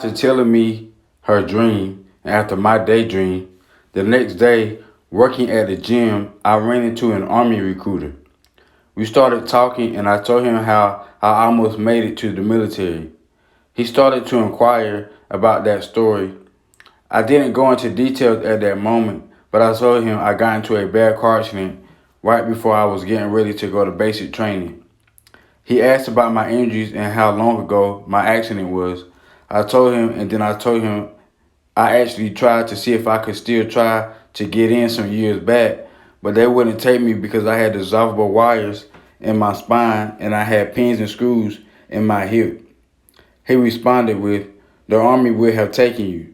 To telling me her dream after my daydream. The next day, working at the gym, I ran into an army recruiter. We started talking and I told him how I almost made it to the military. He started to inquire about that story. I didn't go into details at that moment, but I told him I got into a bad car accident right before I was getting ready to go to basic training. He asked about my injuries and how long ago my accident was. I told him, and then I told him I actually tried to see if I could still try to get in some years back, but they wouldn't take me because I had dissolvable wires in my spine and I had pins and screws in my hip. He responded with, "The Army would have taken you."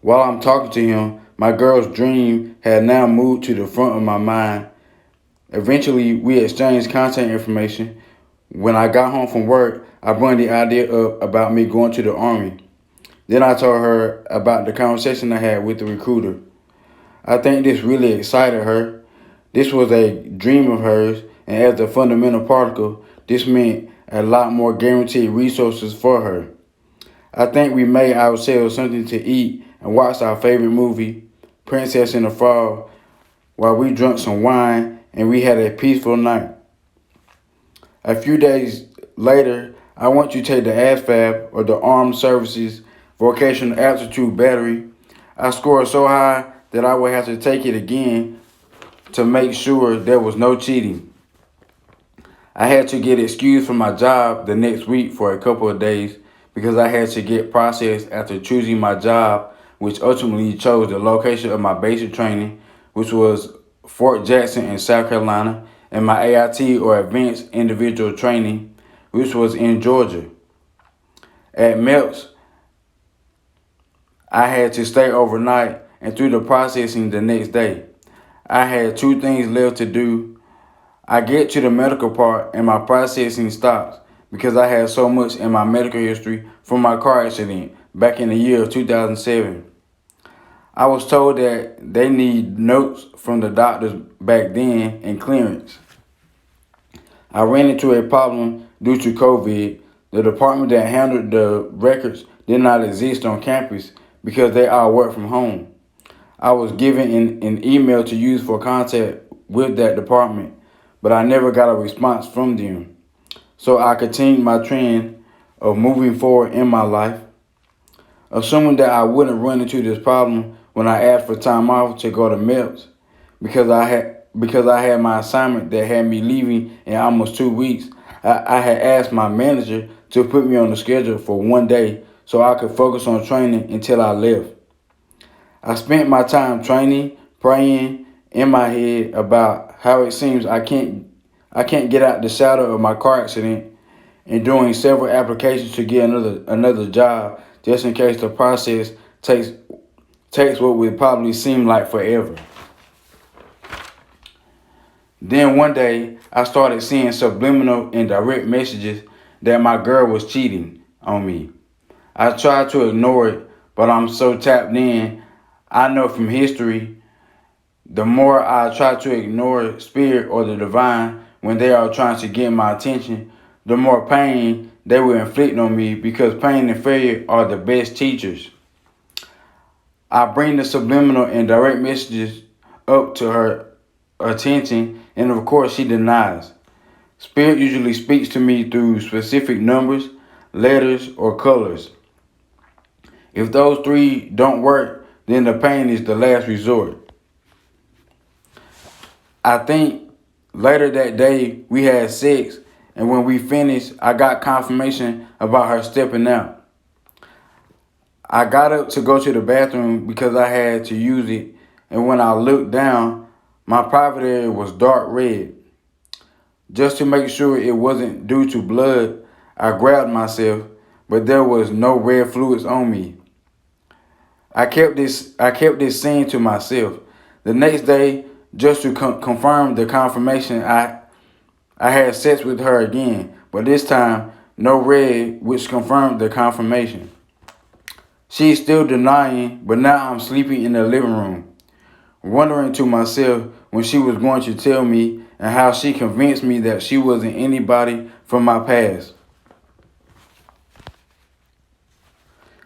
While I'm talking to him, my girl's dream had now moved to the front of my mind. Eventually, we exchanged contact information. When I got home from work, I brought the idea up about me going to the Army. Then I told her about the conversation I had with the recruiter. I think this really excited her. This was a dream of hers, and as a fundamental particle, this meant a lot more guaranteed resources for her. I think we made ourselves something to eat and watched our favorite movie, Princess in the Fall, while we drank some wine and we had a peaceful night. A few days later, I went to take the ASVAB, or the Armed Services Vocational Aptitude Battery. I scored so high that I would have to take it again to make sure there was no cheating. I had to get excused from my job the next week for a couple of days because I had to get processed after choosing my job, which ultimately chose the location of my basic training, which was Fort Jackson in South Carolina, and my AIT, or Advanced Individual Training, which was in Georgia. At MEPS, I had to stay overnight and through the processing the next day. I had two things left to do. I get to the medical part and my processing stops because I had so much in my medical history from my car accident back in the year of 2007. I was told that they need notes from the doctors back then and clearance. I ran into a problem due to COVID. The department that handled the records did not exist on campus because they all work from home. I was given an email to use for contact with that department, but I never got a response from them. So I continued my trend of moving forward in my life, assuming that I wouldn't run into this problem when I asked for time off to go to MEPS because I had my assignment that had me leaving in almost 2 weeks. I had asked my manager to put me on the schedule for one day so I could focus on training until I left. I spent my time training, praying in my head about how it seems I can't get out the shadow of my car accident, and doing several applications to get another job just in case the process takes what would probably seem like forever. Then one day, I started seeing subliminal and direct messages that my girl was cheating on me. I tried to ignore it, but I'm so tapped in. I know from history, the more I try to ignore spirit or the divine when they are trying to get my attention, the more pain they will inflict on me because pain and failure are the best teachers. I bring the subliminal and direct messages up to her attention, and of course she denies. Spirit usually speaks to me through specific numbers, letters, or colors. If those three don't work, then the pain is the last resort. I think later that day we had sex, and when we finished, I got confirmation about her stepping out. I got up to go to the bathroom because I had to use it, and when I looked down, my private area was dark red. Just to make sure it wasn't due to blood, I grabbed myself, but there was no red fluids on me. I kept this scene to myself. The next day, just to confirm the confirmation, I had sex with her again, but this time no red, which confirmed the confirmation. She's still denying, but now I'm sleeping in the living room, wondering to myself when she was going to tell me and how she convinced me that she wasn't anybody from my past.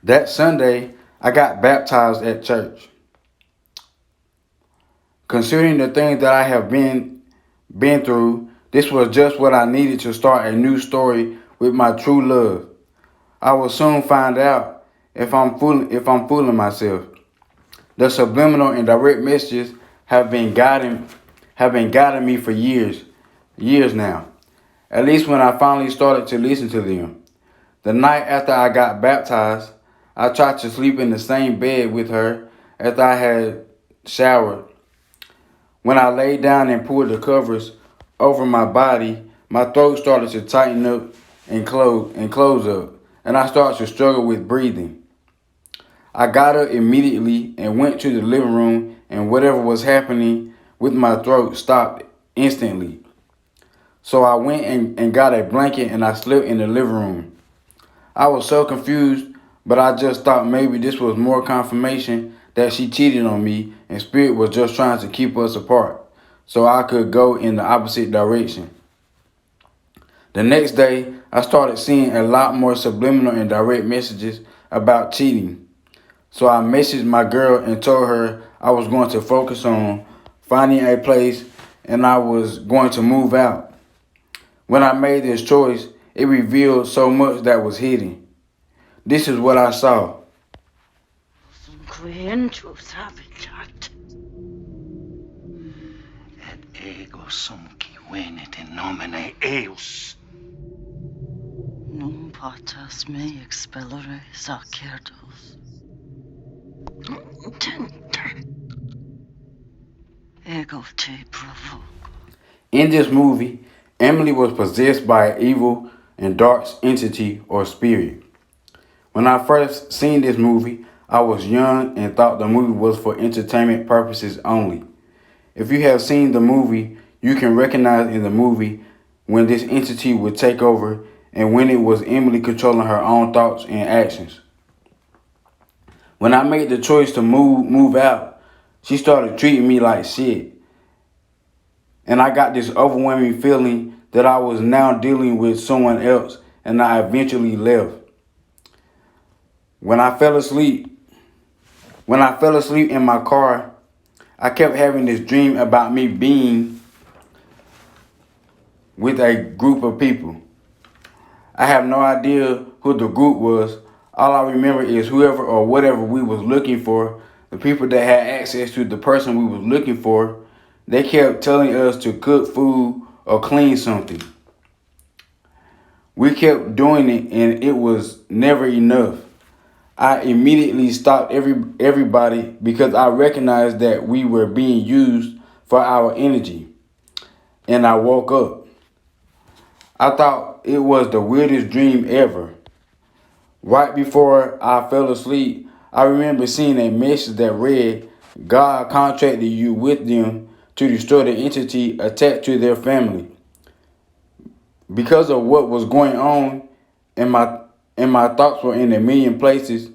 That Sunday, I got baptized at church. Considering the things that I have been through, this was just what I needed to start a new story with my true love. I will soon find out if I'm fooling myself. The subliminal and direct messages have been guiding me for years now. At least when I finally started to listen to them. The night after I got baptized, I tried to sleep in the same bed with her after I had showered. When I laid down and pulled the covers over my body, my throat started to tighten up and close up, and I started to struggle with breathing. I got up immediately and went to the living room, and whatever was happening with my throat stopped instantly. So I went and got a blanket and I slept in the living room. I was so confused, but I just thought maybe this was more confirmation that she cheated on me and Spirit was just trying to keep us apart so I could go in the opposite direction. The next day, I started seeing a lot more subliminal and direct messages about cheating. So I messaged my girl and told her I was going to focus on finding a place and I was going to move out. When I made this choice, it revealed so much that was hidden. This is what I saw. Et ego sum qui venet in nomine eius. Num patas me expellere sacerdos. Tenter. Ego te provo. In this movie, Emily was possessed by an evil and dark entity or spirit. When I first seen this movie, I was young and thought the movie was for entertainment purposes only. If you have seen the movie, you can recognize in the movie when this entity would take over and when it was Emily controlling her own thoughts and actions. When I made the choice to move out, she started treating me like shit. And I got this overwhelming feeling that I was now dealing with someone else, and I eventually left. When I fell asleep in my car, I kept having this dream about me being with a group of people. I have no idea who the group was. All I remember is whoever or whatever we was looking for, the people that had access to the person we was looking for, they kept telling us to cook food or clean something. We kept doing it and it was never enough. I immediately stopped everybody because I recognized that we were being used for our energy. And I woke up. I thought it was the weirdest dream ever. Right before I fell asleep, I remember seeing a message that read, God contracted you with them to destroy the entity attached to their family. Because of what was going on and my thoughts were in a million places,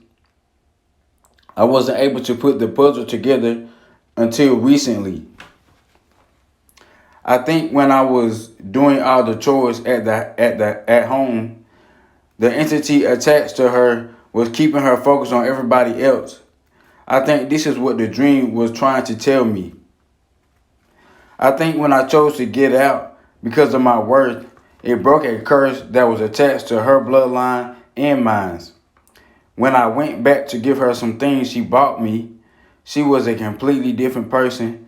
I wasn't able to put the puzzle together until recently. I think when I was doing all the chores at home, the entity attached to her was keeping her focused on everybody else. I think this is what the dream was trying to tell me. I think when I chose to get out because of my worth, it broke a curse that was attached to her bloodline and mine. When I went back to give her some things she bought me, she was a completely different person.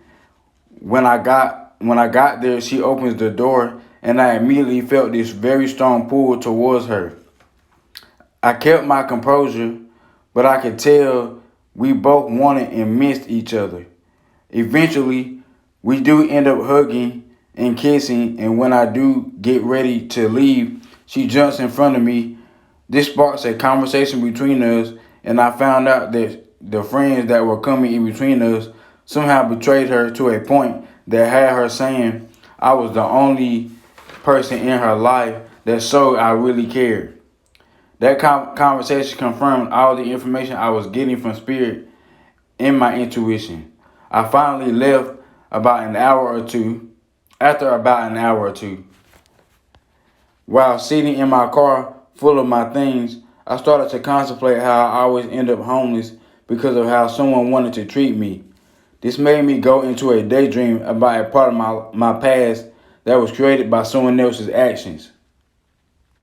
When I got there, she opens the door and I immediately felt this very strong pull towards her. I kept my composure, but I could tell we both wanted and missed each other. Eventually, we do end up hugging and kissing, and when I do get ready to leave, she jumps in front of me. This sparks a conversation between us, and I found out that the friends that were coming in between us somehow betrayed her to a point that had her saying I was the only person in her life that showed I really cared. That conversation confirmed all the information I was getting from Spirit and my intuition. I finally left after about an hour or two. While sitting in my car full of my things, I started to contemplate how I always end up homeless because of how someone wanted to treat me. This made me go into a daydream about a part of my past that was created by someone else's actions.